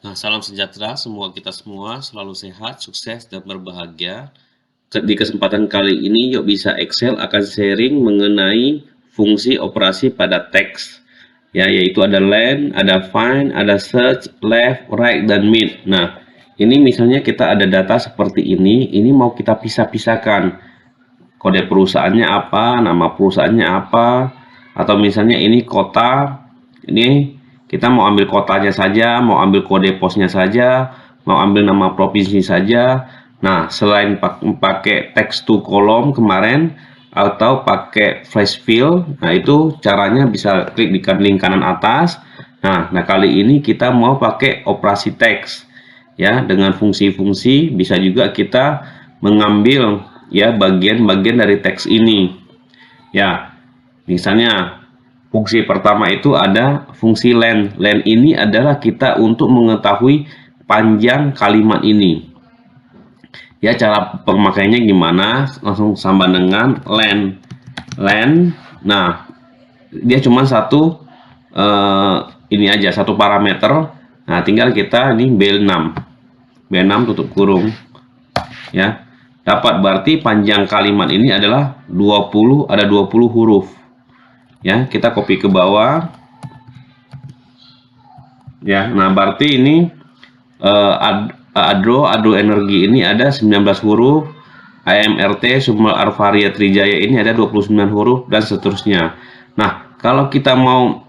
Nah, salam sejahtera semua kita semua, selalu sehat, sukses, dan berbahagia. Di kesempatan kali ini, yuk bisa Excel akan sharing mengenai fungsi operasi pada teks. Ya, yaitu ada len, ada find, ada search, left, right, dan mid. Nah, ini misalnya kita ada data seperti ini mau kita pisah-pisahkan. Kode perusahaannya apa, nama perusahaannya apa, atau misalnya ini kota, ini kita mau ambil kotanya saja, mau ambil kode posnya saja, mau ambil nama provinsi saja. Nah, selain pakai text to column kemarin atau pakai flash fill, nah itu caranya bisa klik di link kanan atas. Nah kali ini kita mau pakai operasi teks ya, dengan fungsi-fungsi. Bisa juga kita mengambil ya bagian-bagian dari teks ini ya. Misalnya fungsi pertama itu ada fungsi len. Len ini adalah kita untuk mengetahui panjang kalimat ini ya. Cara pemakaiannya gimana, langsung sama dengan len. Nah, dia cuma satu ini aja, satu parameter. Nah, tinggal kita ini B6 tutup kurung ya, dapat. Berarti panjang kalimat ini adalah 20, ada 20 huruf ya. Kita copy ke bawah ya. Nah, berarti ini Adro Energi ini ada 19 huruf, AMRT Sumber Arvaria Trijaya ini ada 29 huruf, dan seterusnya. Nah, kalau kita mau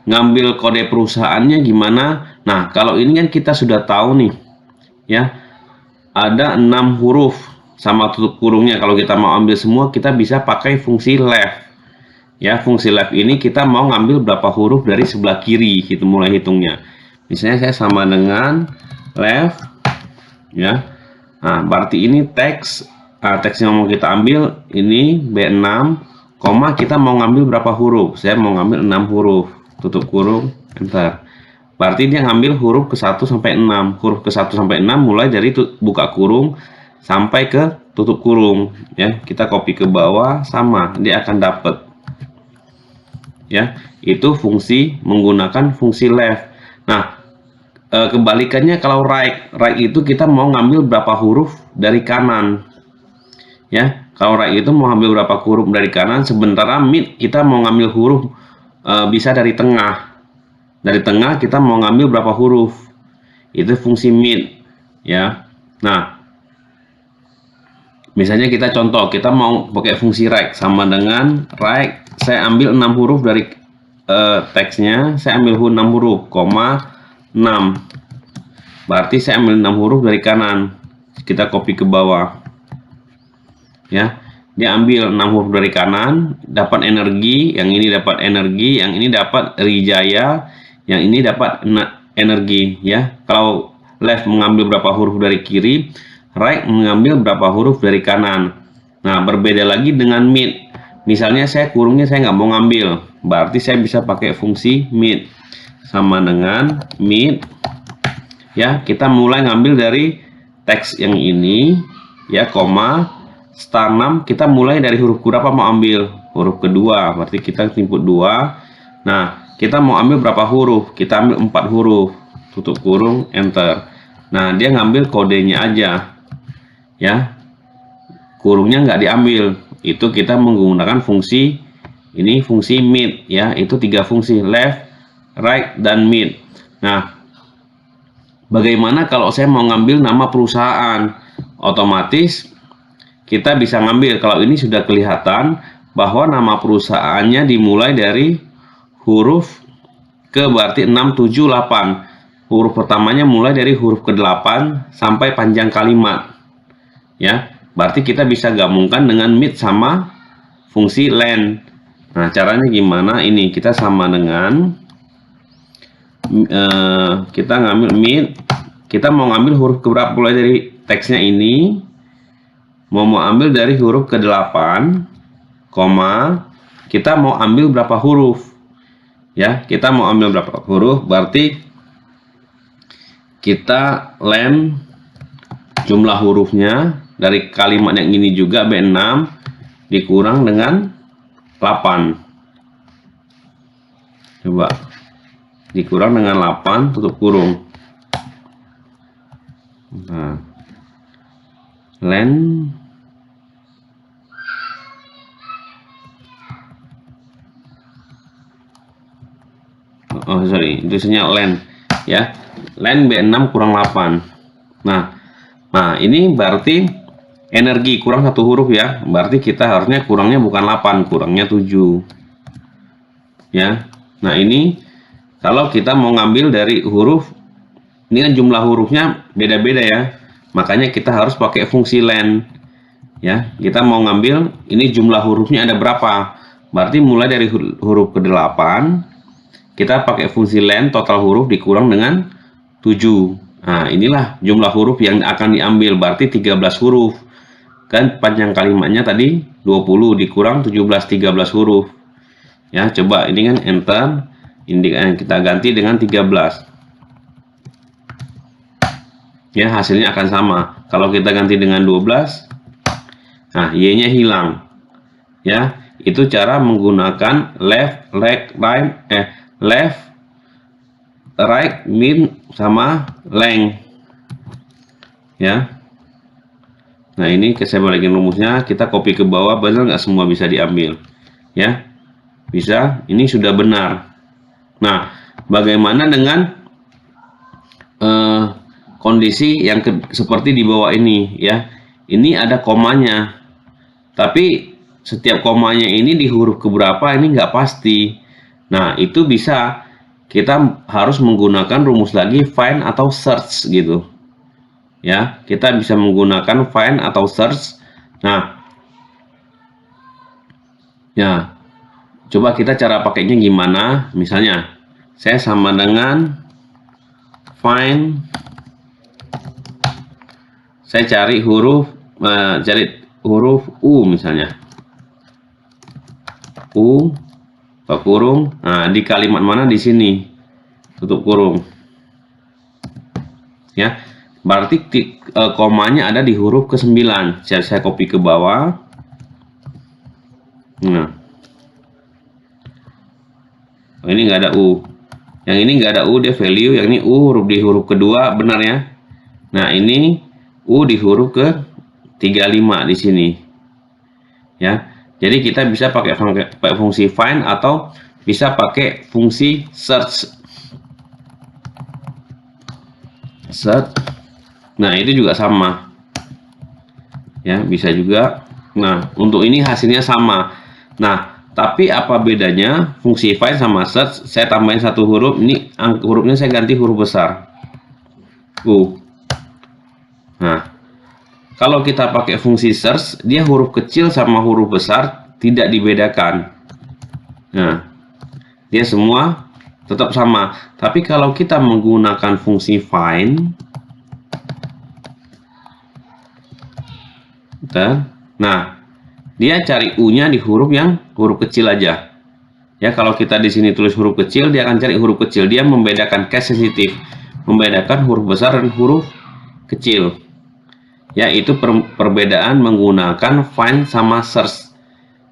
ngambil kode perusahaannya gimana? Nah, kalau ini kan kita sudah tahu nih ya, ada 6 huruf sama tutup kurungnya. Kalau kita mau ambil semua, kita bisa pakai fungsi left ya. Fungsi left ini kita mau ngambil berapa huruf dari sebelah kiri, mulai hitungnya. Misalnya saya sama dengan left ya. Nah, berarti ini teks. Teks yang mau kita ambil ini B6, koma kita mau ngambil berapa huruf? Saya mau ngambil 6 huruf, tutup kurung, enter. Berarti dia ngambil huruf ke 1 sampai 6. Huruf ke 1 sampai 6 mulai dari buka kurung sampai ke tutup kurung ya. Kita copy ke bawah, sama, dia akan dapat ya. Itu fungsi menggunakan fungsi left. Nah, kebalikannya kalau right itu kita mau ngambil berapa huruf dari kanan ya. Kalau right itu mau ngambil berapa huruf dari kanan, sementara mid kita mau ngambil huruf bisa dari tengah. Dari tengah kita mau ngambil berapa huruf, itu fungsi mid ya. Nah, misalnya kita contoh, kita mau pakai fungsi right, sama dengan right, saya ambil 6 huruf dari teksnya, saya ambil 6 huruf, koma 6. Berarti saya ambil 6 huruf dari kanan. Kita copy ke bawah ya. Dia ambil 6 huruf dari kanan, dapat energi, yang ini dapat energi, yang ini dapat Rijaya, yang ini dapat energi ya. Kalau left mengambil berapa huruf dari kiri, right mengambil berapa huruf dari kanan. Nah, berbeda lagi dengan mid. Misalnya saya kurungnya saya nggak mau ngambil, berarti saya bisa pakai fungsi mid, sama dengan mid ya. Kita mulai ngambil dari teks yang ini ya, koma star 6. Kita mulai dari huruf berapa mau ambil? Huruf kedua, berarti kita input 2. Nah, kita mau ambil berapa huruf? Kita ambil 4 huruf, tutup kurung, enter. Nah, dia ngambil kodenya aja ya, kurungnya nggak diambil. Itu kita menggunakan fungsi ini, fungsi mid ya. Itu 3 fungsi, left, right, dan mid. Nah, bagaimana kalau saya mau ngambil nama perusahaan? Otomatis kita bisa ngambil, kalau ini sudah kelihatan bahwa nama perusahaannya dimulai dari huruf ke, berarti 6, 7, 8. Huruf pertamanya mulai dari huruf ke-8 sampai panjang kalimat ya. Berarti kita bisa gabungkan dengan mid sama fungsi len. Nah, caranya gimana? Ini kita sama dengan kita ngambil mid, kita mau ngambil huruf keberapa mulai dari teksnya ini, mau ambil dari huruf ke-8, koma kita mau ambil berapa huruf ya. Kita mau ambil berapa huruf, berarti kita len jumlah hurufnya dari kalimat yang ini juga B6 dikurang dengan 8. Coba dikurang dengan 8 tutup kurung. Nah, len itu isinya len ya, len B6 kurang 8. Nah ini berarti energi kurang satu huruf ya, berarti kita harusnya kurangnya bukan 8, kurangnya 7 ya. Nah ini kalau kita mau ngambil dari huruf, ini kan jumlah hurufnya beda-beda ya, makanya kita harus pakai fungsi len ya. Kita mau ngambil ini jumlah hurufnya ada berapa, berarti mulai dari huruf ke-8 kita pakai fungsi len, total huruf dikurang dengan 7. Nah inilah jumlah huruf yang akan diambil, berarti 13 huruf kan, panjang kalimatnya tadi 20 dikurang 17, 13 huruf ya. Coba ini kan enter, ini kita ganti dengan 13 ya, hasilnya akan sama. Kalau kita ganti dengan 12, nah y nya hilang ya. Itu cara menggunakan left, right, min sama length ya. Nah ini saya balikin rumusnya, kita copy ke bawah, benar nggak semua bisa diambil ya, bisa, ini sudah benar. Nah bagaimana dengan kondisi yang seperti di bawah ini ya, ini ada komanya, tapi setiap komanya ini di huruf keberapa ini nggak pasti. Nah itu bisa kita harus menggunakan rumus lagi find atau search gitu ya. Kita bisa menggunakan find atau search. Nah ya, coba kita cara pakainya gimana. Misalnya saya sama dengan find, saya cari huruf U misalnya, U kurung. Nah di kalimat mana, di sini tutup kurung ya, berarti komanya ada di huruf ke-9. Saya copy ke bawah. Nah ini nggak ada U, yang ini nggak ada U, dia value, yang ini U huruf di huruf kedua, benar ya. Nah ini U di huruf ke-35 di sini ya. Jadi kita bisa pakai fungsi find atau bisa pakai fungsi search. Nah itu juga sama ya, bisa juga. Nah untuk ini hasilnya sama. Nah tapi apa bedanya fungsi find sama search? Saya tambahin satu huruf, ini hurufnya saya ganti huruf besar U. Nah kalau kita pakai fungsi search, dia huruf kecil sama huruf besar tidak dibedakan. Nah, dia semua tetap sama. Tapi kalau kita menggunakan fungsi find, nah, dia cari U-nya di huruf yang huruf kecil aja. Ya, kalau kita di sini tulis huruf kecil, dia akan cari huruf kecil. Dia membedakan case sensitif, membedakan huruf besar dan huruf kecil. Ya, itu perbedaan menggunakan find sama search.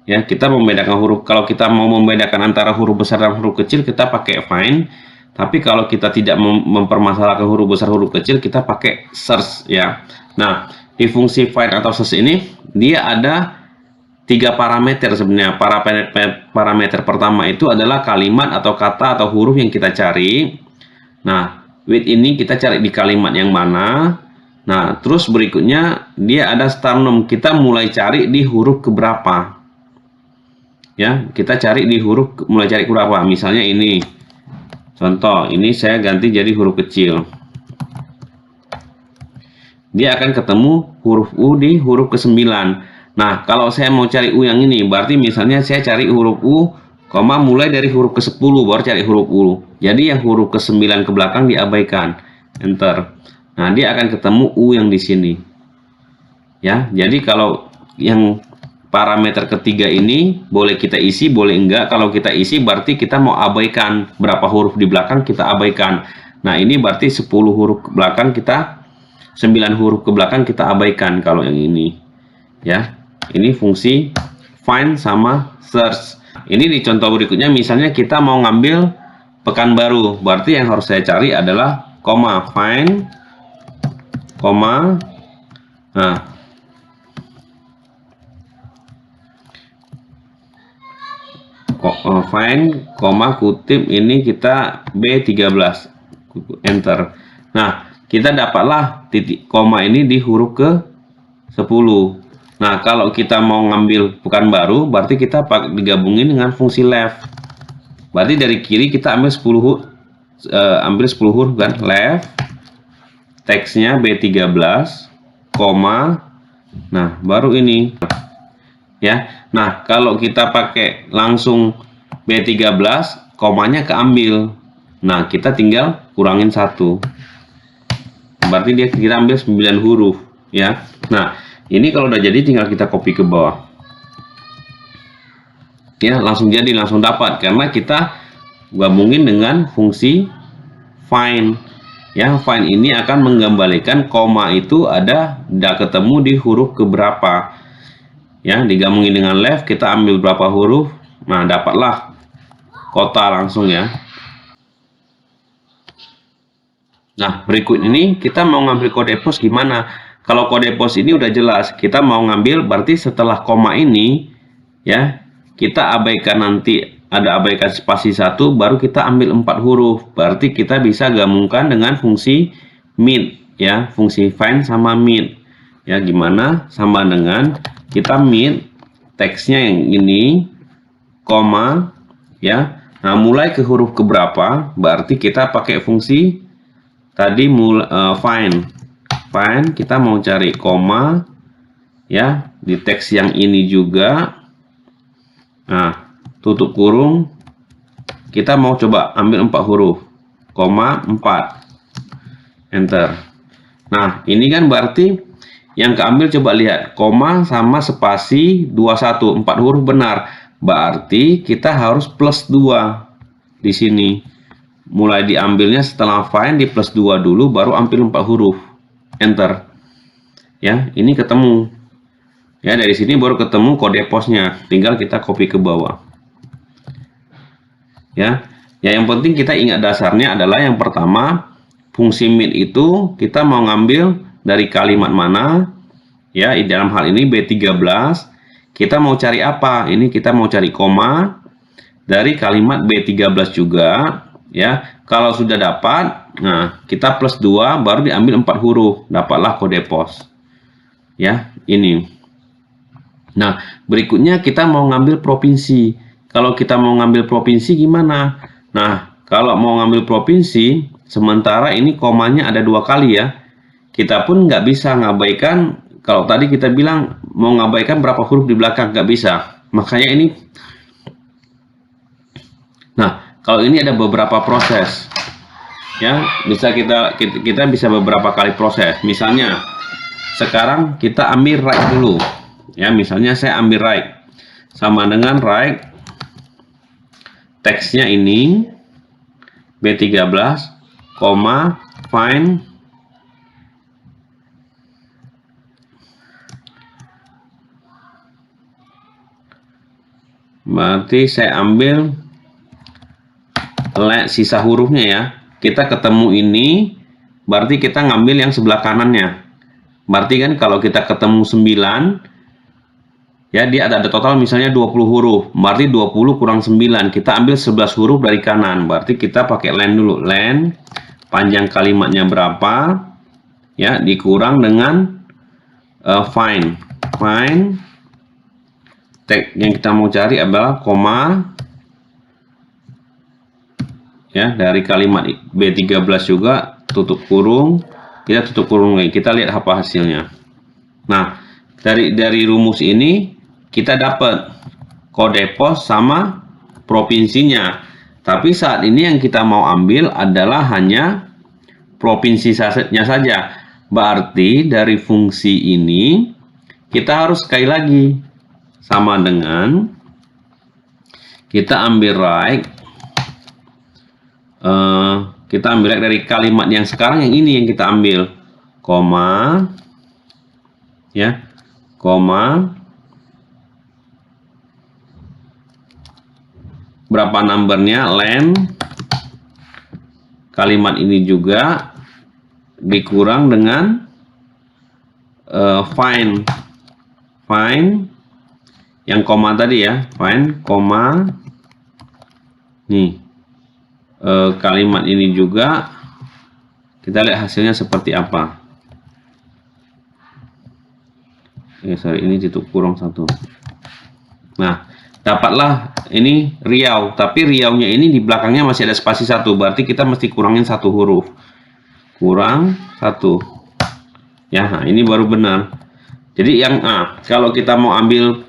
Ya, kita membedakan huruf. Kalau kita mau membedakan antara huruf besar dan huruf kecil, kita pakai find. Tapi kalau kita tidak mempermasalahkan huruf besar huruf kecil, kita pakai search ya. Nah, di fungsi find atau search ini dia ada 3 parameter sebenarnya. Parameter pertama itu adalah kalimat atau kata atau huruf yang kita cari. Nah, with ini kita cari di kalimat yang mana. Nah, terus berikutnya dia ada sternum, kita mulai cari di huruf keberapa. Ya, kita cari di huruf, mulai cari berapa. Misalnya ini. Contoh, ini saya ganti jadi huruf kecil. Dia akan ketemu huruf U di huruf ke-9. Nah, kalau saya mau cari U yang ini, berarti misalnya saya cari huruf U, mulai dari huruf ke-10 baru cari huruf U. Jadi yang huruf ke-9 ke belakang diabaikan. Enter. Nah, dia akan ketemu U yang di sini. Ya, jadi kalau yang parameter ketiga ini boleh kita isi, boleh enggak. Kalau kita isi berarti kita mau abaikan berapa huruf di belakang, kita abaikan. Nah, ini berarti 10 huruf ke belakang kita, 9 huruf ke belakang kita abaikan kalau yang ini. Ya, ini fungsi find sama search. Ini di contoh berikutnya misalnya kita mau ngambil Pekanbaru. Berarti yang harus saya cari adalah koma find koma, nah find koma kutip ini kita B13, enter. Nah, kita dapatlah titik koma ini di huruf ke 10. Nah, kalau kita mau ngambil Pekanbaru, berarti kita digabungin dengan fungsi left. Berarti dari kiri kita ambil 10 huruf kan, left, teksnya B13, koma, nah baru ini ya. Nah, kalau kita pakai langsung B13, komanya keambil. Nah, kita tinggal kurangin 1. Berarti dia kita ambil 9 huruf ya. Nah, ini kalau udah jadi tinggal kita copy ke bawah. Ya, langsung jadi, langsung dapat karena kita gabungin dengan fungsi find. Ya, find ini akan mengembalikan koma itu udah ketemu di huruf keberapa. Ya, digabungin dengan left, kita ambil berapa huruf, nah dapatlah kota langsung ya. Nah, berikut ini kita mau ngambil kode pos gimana? Kalau kode pos ini udah jelas, kita mau ngambil berarti setelah koma ini ya, kita abaikan, nanti ada abaikan spasi 1, baru kita ambil 4 huruf. Berarti kita bisa gabungkan dengan fungsi mid ya, fungsi find sama mid. Ya, gimana? Sama dengan kita mid teksnya yang ini, koma ya. Nah, mulai ke huruf keberapa, berarti kita pakai fungsi tadi find. Find kita mau cari koma ya, di teks yang ini juga. Nah, tutup kurung, kita mau coba ambil 4 huruf, koma 4, enter. Nah, ini kan berarti yang keambil, coba lihat, koma sama spasi 21, 4 huruf benar. Berarti kita harus plus 2 di sini. Mulai diambilnya setelah find di plus 2 dulu, baru ambil 4 huruf, enter. Ya, ini ketemu. Ya, dari sini baru ketemu kode posnya, tinggal kita copy ke bawah. Ya, yang penting kita ingat dasarnya adalah yang pertama, fungsi mid itu kita mau ngambil dari kalimat mana? Ya, dalam hal ini B13, kita mau cari apa? Ini kita mau cari koma dari kalimat B13 juga. Ya, kalau sudah dapat, nah kita plus 2, baru diambil 4 huruf, dapatlah kode pos. Ya, ini. Nah, berikutnya kita mau ngambil provinsi. Kalau kita mau ngambil provinsi gimana? Nah, kalau mau ngambil provinsi, sementara ini komanya ada 2 kali ya. Kita pun nggak bisa ngabaikan, kalau tadi kita bilang mau ngabaikan berapa huruf di belakang, nggak bisa. Makanya ini. Nah, kalau ini ada beberapa proses. Ya, bisa kita bisa beberapa kali proses. Misalnya, sekarang kita ambil right dulu. Ya, misalnya saya ambil right. Sama dengan right, teksnya ini B13, koma, find, berarti saya ambil sisa hurufnya ya. Kita ketemu ini, berarti kita ngambil yang sebelah kanannya. Berarti kan kalau kita ketemu 9, ya dia ada total misalnya 20 huruf. Berarti 20 kurang 9, kita ambil 11 huruf dari kanan. Berarti kita pakai len dulu. Len, panjang kalimatnya berapa? Ya, dikurang dengan find. Find, tag yang kita mau cari adalah koma. Ya, dari kalimat B13 juga, tutup kurung, kita tutup kurung lagi, kita lihat apa hasilnya. Nah, dari rumus ini kita dapat kode pos sama provinsinya. Tapi saat ini yang kita mau ambil adalah hanya provinsinya saja. Berarti dari fungsi ini kita harus sekali lagi sama dengan kita ambil right. Kita ambil dari kalimat yang sekarang, yang ini yang kita ambil, koma ya, koma, berapa numbernya, len, kalimat ini juga dikurang dengan find yang koma tadi ya, find koma nih kalimat ini juga, kita lihat hasilnya seperti apa. Sorry, ini titik kurang 1. Nah, dapatlah ini Riau, tapi Riau-nya ini di belakangnya masih ada spasi 1, berarti kita mesti kurangin 1 huruf, kurang 1 ya. Nah, ini baru benar. Jadi yang A, kalau kita mau ambil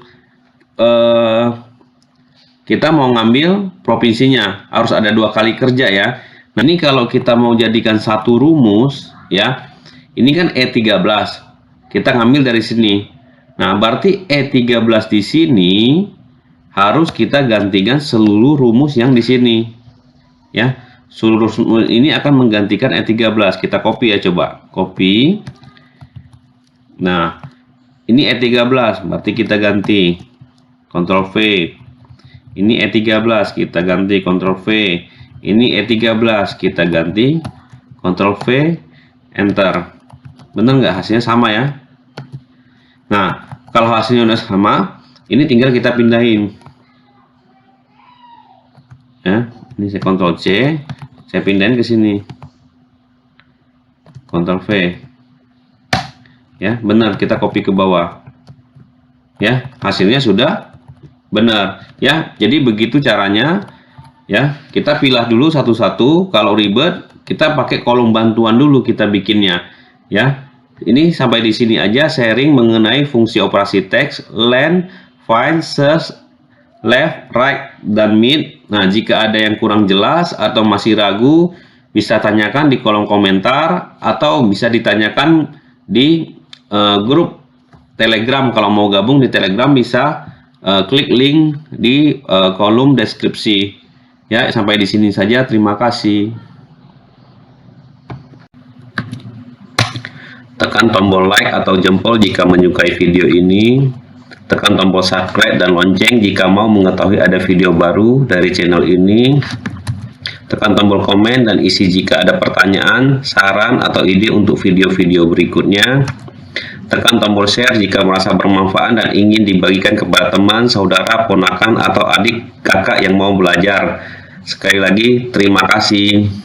ngambil provinsinya harus ada 2 kali kerja ya. Nah, ini kalau kita mau jadikan satu rumus ya, ini kan E13, kita ngambil dari sini. Nah, berarti E13 di sini harus kita gantikan seluruh rumus yang di sini. Ya, seluruh rumus ini akan menggantikan E13. Kita copy ya, coba. Copy. Nah, ini E13, berarti kita ganti. Ctrl V. Ini E13, kita ganti. Ctrl V. Ini E13, kita ganti. Ctrl V, Enter. Bener nggak? Hasilnya sama ya. Nah, kalau hasilnya udah sama, ini tinggal kita pindahin. Ya, ini saya Ctrl C, saya pindahin ke sini. Ctrl V. Ya, benar, kita copy ke bawah. Ya, hasilnya sudah benar. Ya, jadi begitu caranya. Ya, kita pilih dulu satu-satu. Kalau ribet, kita pakai kolom bantuan dulu kita bikinnya. Ya. Ini sampai di sini aja sharing mengenai fungsi operasi teks, len, find, search, left, right, dan mid. Nah, jika ada yang kurang jelas atau masih ragu, bisa tanyakan di kolom komentar atau bisa ditanyakan di grup Telegram. Kalau mau gabung di Telegram bisa klik link di kolom deskripsi. Ya, sampai di sini saja. Terima kasih. Tekan tombol like atau jempol jika menyukai video ini. Tekan tombol subscribe dan lonceng jika mau mengetahui ada video baru dari channel ini. Tekan tombol komen dan isi jika ada pertanyaan, saran, atau ide untuk video-video berikutnya. Tekan tombol share jika merasa bermanfaat dan ingin dibagikan kepada teman, saudara, ponakan, atau adik kakak yang mau belajar. Sekali lagi, terima kasih.